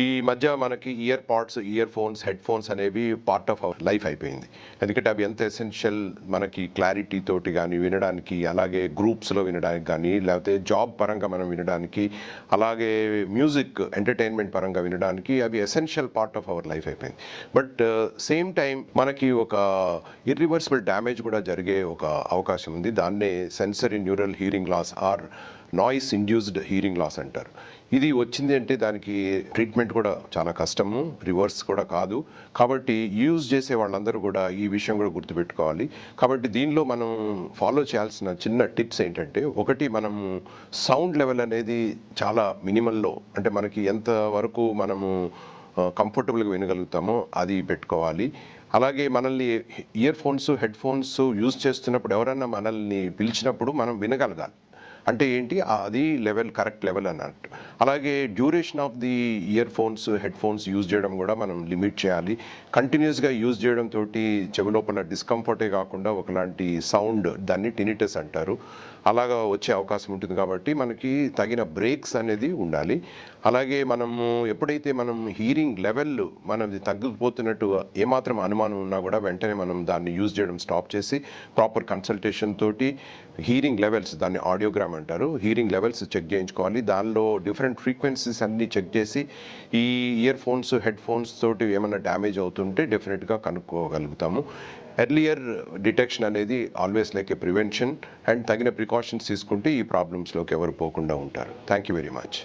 ఈ మధ్య మనకి year pads, ear phones, head phones అనేవి పార్ట్ ఆఫ్ అవర్ లైఫ్ అయిపోయింది. ఎందుకంటే అవి ఎంత ఎసెన్షియల్ మనకి క్లారిటీ తోటి గానీ వినడానికి, అలాగే గ్రూప్స్‌లో వినడానికి గానీ, లేకపోతే జాబ్ పరంగా మనం వినడానికి, అలాగే మ్యూజిక్ ఎంటర్‌టైన్‌మెంట్ పరంగా వినడానికి అవి essential part of our life అయిపోయింది. బట్ సేమ్ టైమ్ మనకి ఒక ఇర్రివర్సిబుల్ డ్యామేజ్ కూడా జరిగే ఒక అవకాశం ఉంది. దాన్నే sensory neural hearing loss or noise induced hearing loss అంటారు. ఇది వచ్చింది అంటే దానికి ట్రీట్మెంట్ కూడా చాలా కష్టము, రివర్స్ కూడా కాదు. కాబట్టి యూజ్ చేసే వాళ్ళందరూ కూడా ఈ విషయం కూడా గుర్తుపెట్టుకోవాలి. కాబట్టి దీనిలో మనం ఫాలో చేయాల్సిన చిన్న టిప్స్ ఏంటంటే, ఒకటి మనం సౌండ్ లెవెల్ అనేది చాలా మినిమల్లో, అంటే మనకి ఎంత వరకు మనము కంఫర్టబుల్గా వినగలుగుతామో అది పెట్టుకోవాలి. అలాగే మనల్ని ear phones, head phones use చేస్తున్నప్పుడు ఎవరైనా మనల్ని పిలిచినప్పుడు మనం వినగలగాలి. అంటే ఏంటి అది లెవెల్, కరెక్ట్ లెవెల్ అన్నట్టు. అలాగే duration of the ear phones, head phones use చేయడం కూడా మనం లిమిట్ చేయాలి. కంటిన్యూస్గా యూజ్ చేయడం తోటి చెవి లోపల డిస్కంఫర్టే కాకుండా ఒకలాంటి సౌండ్, దాన్ని టినిటస్ అంటారు, అలాగా వచ్చే అవకాశం ఉంటుంది. కాబట్టి మనకి తగిన బ్రేక్స్ అనేది ఉండాలి. అలాగే మనము ఎప్పుడైతే మనం హీరింగ్ లెవెల్ మనది తగ్గిపోతున్నట్టు ఏమాత్రం అనుమానం ఉన్నా కూడా వెంటనే మనం దాన్ని యూజ్ చేయడం స్టాప్ చేసి ప్రాపర్ కన్సల్టేషన్ తోటి హీరింగ్ లెవెల్స్, దాన్ని ఆడియోగ్రామ్ అంటారు, హీరింగ్ లెవెల్స్ చెక్ చేయించుకోవాలి. దానిలో డిఫరెంట్ ఫ్రీక్వెన్సీస్ అన్నీ చెక్ చేసి ఈ ఇయర్ ఫోన్స్, హెడ్ ఫోన్స్ తోటి ఏమైనా డ్యామేజ్ అవుతుంటే డెఫినెట్గా కనుక్కోగలుగుతాము. ఎర్లియర్ డిటెక్షన్ అనేది always like A prevention, and తగిన ప్రికాషన్స్ తీసుకుంటే ఈ ప్రాబ్లమ్స్లోకి ఎవరు పోకుండా ఉంటారు. Thank you very much.